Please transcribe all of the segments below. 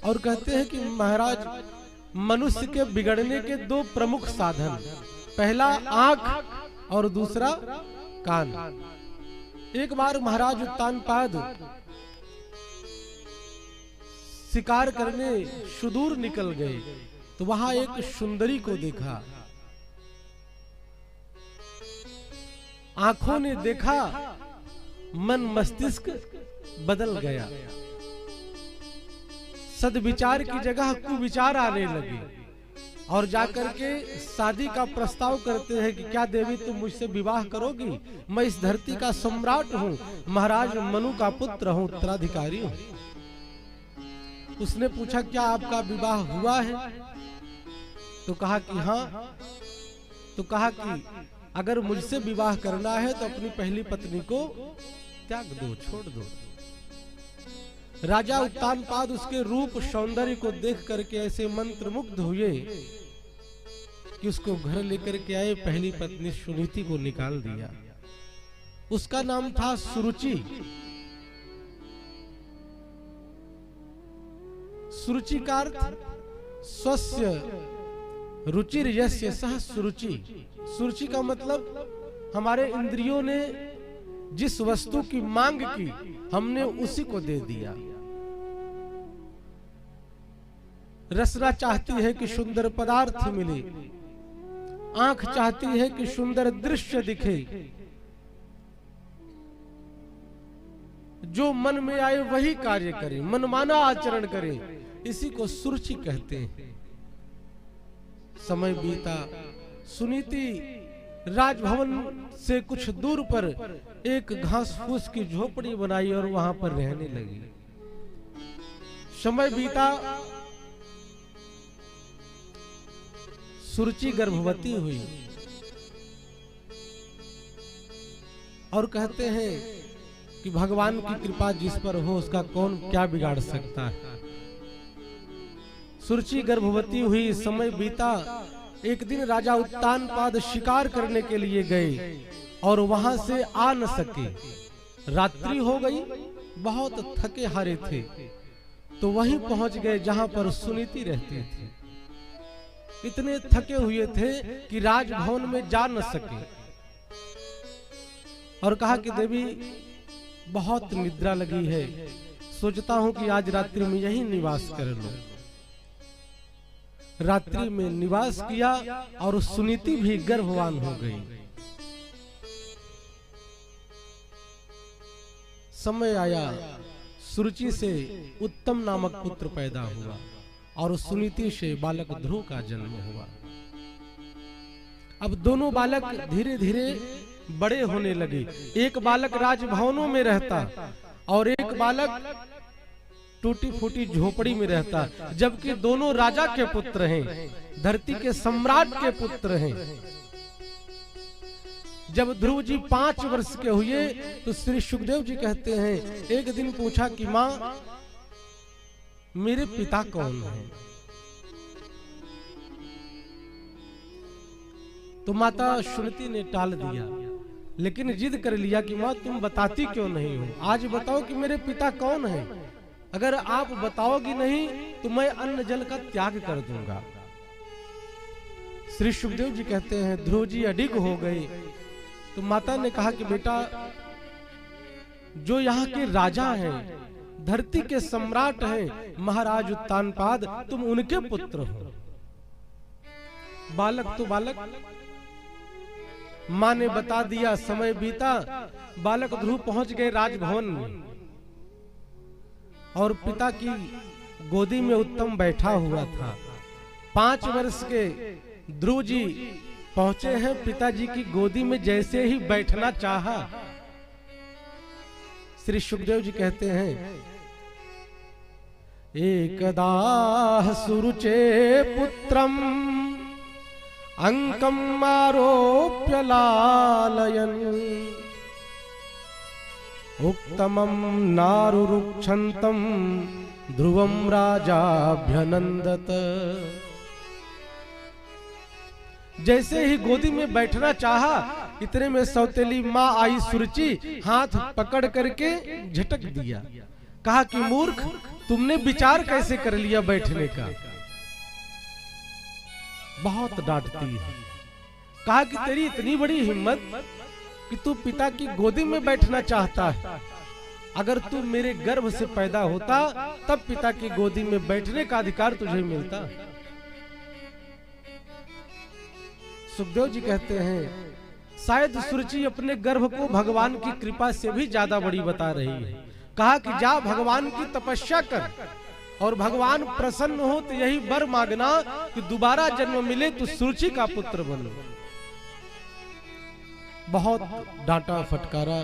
और कहते हैं कि महाराज मनुष्य के बिगड़ने के दो प्रमुख साधन, पहला आंख और दूसरा कान। एक बार महाराज उत्तानपाद शिकार करने सुदूर निकल गए तो वहां एक सुंदरी को देखा। आंखों ने देखा, मन मस्तिष्क बदल गया। सद्विचार की जगह कुविचार आने लगे और जाकर के शादी का प्रस्ताव करते हैं कि क्या देवी तुम मुझसे विवाह करोगी? मैं इस धरती का सम्राट हूँ, महाराज मनु का पुत्र हूँ, उत्तराधिकारी हूँ। उसने पूछा क्या आपका विवाह हुआ है? तो कहा कि हाँ। तो कहा कि अगर मुझसे विवाह करना है तो अपनी पहली पत्नी को त्याग दो, छोड़ दो। राजा उत्तानपाद उसके रूप सौंदर्य को देख करके ऐसे मंत्रमुग्ध हुए कि उसको घर लेकर के आए। पहली पत्नी सुनीति को निकाल दिया। उसका नाम था सुरुचि। सुरुचि का अर्थ स्वस्य रुचिर यस्य सह सुरुचि। सुरुचि का मतलब हमारे इंद्रियों ने जिस वस्तु की मांग की हमने उसी को दे दिया। रसना चाहती है कि सुंदर पदार्थ मिले, आंख चाहती है कि सुंदर दृश्य दिखे, जो मन में आए वही कार्य करे, मनमाना आचरण करे, इसी को सुरुचि कहते हैं। समय बीता, सुनीति राजभवन से कुछ दूर पर एक घास फूस की झोपड़ी बनाई और वहां पर रहने लगी। समय बीता, सुरुचि गर्भवती हुई और कहते हैं कि भगवान की कृपा जिस पर हो उसका कौन क्या बिगाड़ सकता है। सुरुचि गर्भवती हुई, समय बीता। एक दिन राजा उत्तानपाद शिकार करने के लिए गए और वहां से आ न सके। रात्रि हो गई, बहुत थके हारे थे, तो वहीं पहुंच गए जहां पर सुनीति रहती थी। इतने थके हुए थे कि राजभवन में जा न सके और कहा कि देवी बहुत निद्रा लगी है, सोचता हूं कि आज रात्रि में यही निवास कर लो। रात्रि में निवास किया और सुनीति भी गर्भवान हो गई। समय आया, सुरुचि से उत्तम नामक पुत्र पैदा हुआ और सुनीति से बालक ध्रुव का जन्म हुआ। अब दोनों बालक धीरे धीरे बड़े होने लगे। एक बालक राजभवनों में रहता और एक बालक टूटी फूटी झोपड़ी में रहता, जबकि दोनों राजा के पुत्र हैं, धरती के सम्राट के पुत्र हैं। जब ध्रुव जी 5 वर्ष के हुए तो श्री सुखदेव जी कहते हैं, एक दिन पूछा कि मां मेरे पिता कौन है? तो माता सुनीति ने टाल दिया, लेकिन जिद कर लिया कि मां तुम बताती क्यों नहीं हो? आज बताओ कि मेरे पिता कौन है। अगर आप बताओगी नहीं तो मैं अन्न जल का त्याग कर दूंगा। श्री सुखदेव जी कहते हैं ध्रुव जी अडिग हो गए। तो माता ने कहा कि बेटा, जो यहाँ के राजा हैं, धरती के सम्राट हैं, महाराज उत्तानपाद, तुम उनके पुत्र हो। बालक तो बालक, माँ ने बता दिया। समय बीता, बालक ध्रुव पहुंच गए राजभवन में और पिता की गोदी में उत्तम बैठा हुआ था। 5 वर्ष के ध्रुव जी पहुंचे हैं पिताजी की गोदी में। जैसे ही बैठना चाहा, श्री सुखदेव जी कहते हैं, एकदा सुरुचे पुत्रम अंकम आरोप्य लालयन् उक्तमं नारुरुक्षन्तम ध्रुवं राजाभ्यनंदत। जैसे ही गोदी में बैठना चाहा, इतने में सौतेली माँ आई सुरुचि, हाथ पकड़ करके झटक दिया। कहा कि मूर्ख, तुमने विचार कैसे कर लिया बैठने का। बहुत डांटती है। कहा कि तेरी इतनी बड़ी हिम्मत कि तू पिता की गोदी में बैठना चाहता है। अगर तू मेरे गर्भ से पैदा होता तब पिता की गोदी में बैठने का अधिकार तुझे मिलता। सुखदेव जी कहते हैं शायद सुरुचि अपने गर्भ को भगवान की कृपा से भी ज्यादा बड़ी बता रही है। कहा कि जा भगवान की तपस्या कर और भगवान प्रसन्न हो तो यही वर मांगना कि दोबारा जन्म मिले तो सुरुचि का पुत्र बनो। बहुत डांटा फटकारा।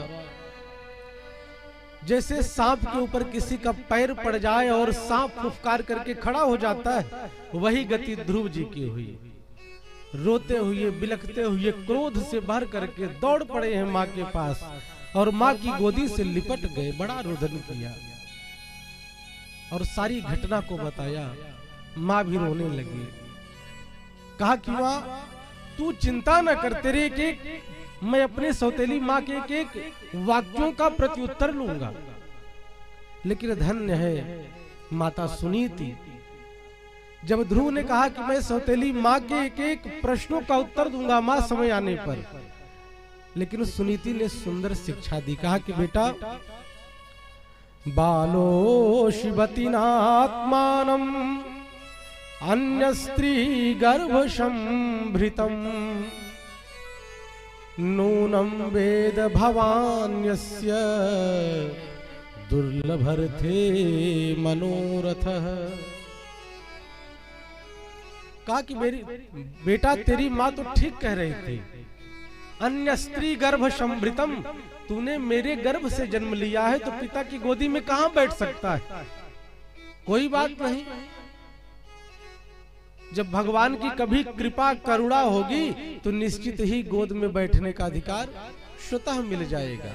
जैसे सांप के ऊपर किसी का पैर पड़ जाए और सांप फुफकार करके खड़ा हो जाता है, वही गति ध्रुव जी की हुई। रोते हुए बिलखते हुए क्रोध से भर करके दौड़ पड़े हैं माँ के पास और माँ की गोदी से लिपट गए। बड़ा रुदन किया और सारी घटना को बताया। माँ भी रोने लगी। कहा कि माँ तू चिंता न कर, तेरे एक मैं अपने सौतेली माँ के एक वाक्यों का प्रत्युत्तर लूंगा। लेकिन धन्य है माता सुनीति। जब ध्रुव ने कहा कि मैं सौतेली माँ के एक प्रश्नों का उत्तर दूंगा माँ समय आने पर, लेकिन सुनीति ने सुंदर शिक्षा दी। कहा कि बेटा बालो शिवति नात्मानम अन्य स्त्री गर्भ संभृतम नूनम वेद भवान्यस्य दुर्लभर्थे मनोरथः। कहा कि मेरी बेटा तेरी माँ तो ठीक कह रही थी। अन्य स्त्री गर्भ संभृतम, तूने मेरे गर्भ से जन्म लिया है तो पिता की गोदी में कहां बैठ सकता है। कोई बात नहीं, जब भगवान की कभी कृपा करुणा होगी तो निश्चित ही गोद में बैठने का अधिकार स्वतः मिल जाएगा।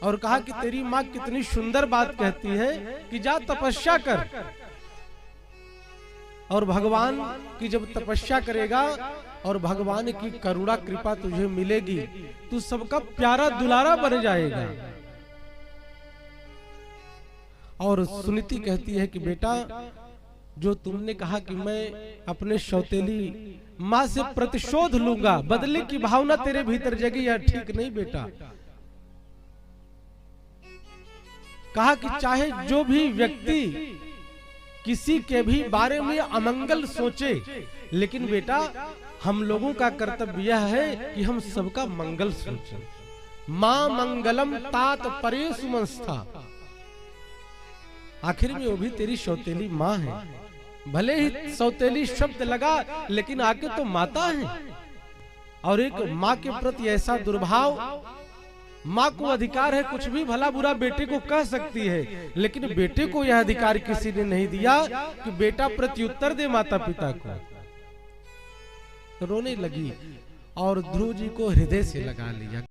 और कहा कि तेरी माँ कितनी सुंदर बात कहती है कि जा तपस्या कर, और भगवान की जब तपस्या करेगा और भगवान की करुणा कृपा तुझे मिलेगी, तू सबका प्यारा दुलारा बन जाएगा। और सुनीति कहती है कि बेटा जो तुमने कहा कि मैं अपने सौतेली माँ से प्रतिशोध लूंगा, बदले की भावना तेरे भीतर जगी, यह ठीक नहीं बेटा। कहा कि चाहे जो भी व्यक्ति किसी के भी बारे में अमंगल सोचे, लेकिन बेटा हम लोगों का कर्तव्य यह है कि हम सबका मंगल सोचें। मां मंगलम तात परे सुमंस्था। आखिर में वो भी तेरी सौतेली माँ है। भले ही सौतेली शब्द लगा, लेकिन आके तो माता है। और एक माँ के प्रति ऐसा दुर्भाव, माँ को अधिकार है कुछ भी भला बुरा बेटे को कह सकती है, लेकिन बेटे को यह अधिकार किसी ने नहीं दिया कि बेटा प्रत्युत्तर दे माता पिता को। रोने लगी और ध्रुव जी को हृदय से लगा लिया।